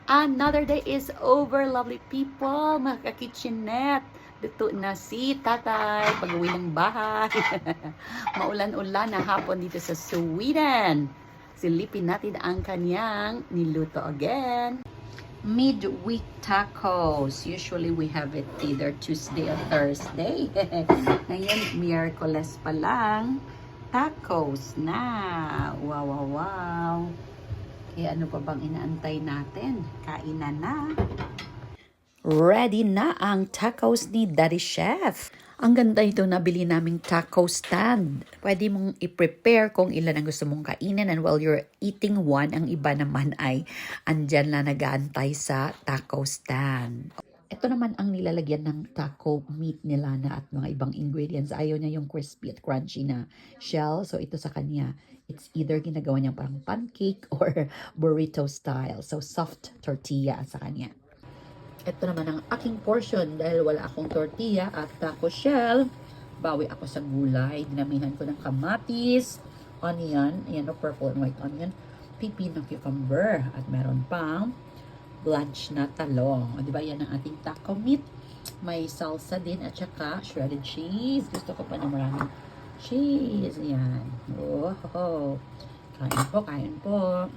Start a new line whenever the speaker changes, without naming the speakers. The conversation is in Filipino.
Another day is over, lovely people, mga ka-kitchenette. Dito na si tatay, pag-uwi ng bahay. Maulan-ulan na hapon dito sa Sweden. Silipin natin ang kanyang niluto again. Midweek tacos. Usually we have it either Tuesday or Thursday. Ngayon, Miyerkules pa lang. Tacos na. Wow, wow, wow. Kaya ano pa bang inaantay natin? Kainan na. Ready na ang tacos ni Daddy Chef. Ang ganda ito nabili naming taco stand. Pwede mong i-prepare kung ilan ang gusto mong kainin, and while you're eating one, ang iba naman ay andyan na nag-aantay sa taco stand. Ito naman ang nilalagyan ng taco meat nila na at mga ibang ingredients. Ayaw niya yung crispy at crunchy na shell. So ito sa kanya, it's either ginagawa niya parang pancake or burrito style. So soft tortilla sa kanya. Ito naman ang aking portion dahil wala akong tortilla at taco shell. Bawi ako sa gulay. Dinamihan ko ng kamatis, onion, ayan o, purple and white onion, pipino, cucumber, at meron pang blanch na talong. O, diba yan ang ating taco meat. May salsa din at saka shredded cheese. Gusto ko pa na maraming cheese. Yan. Oh, kain po, kain po.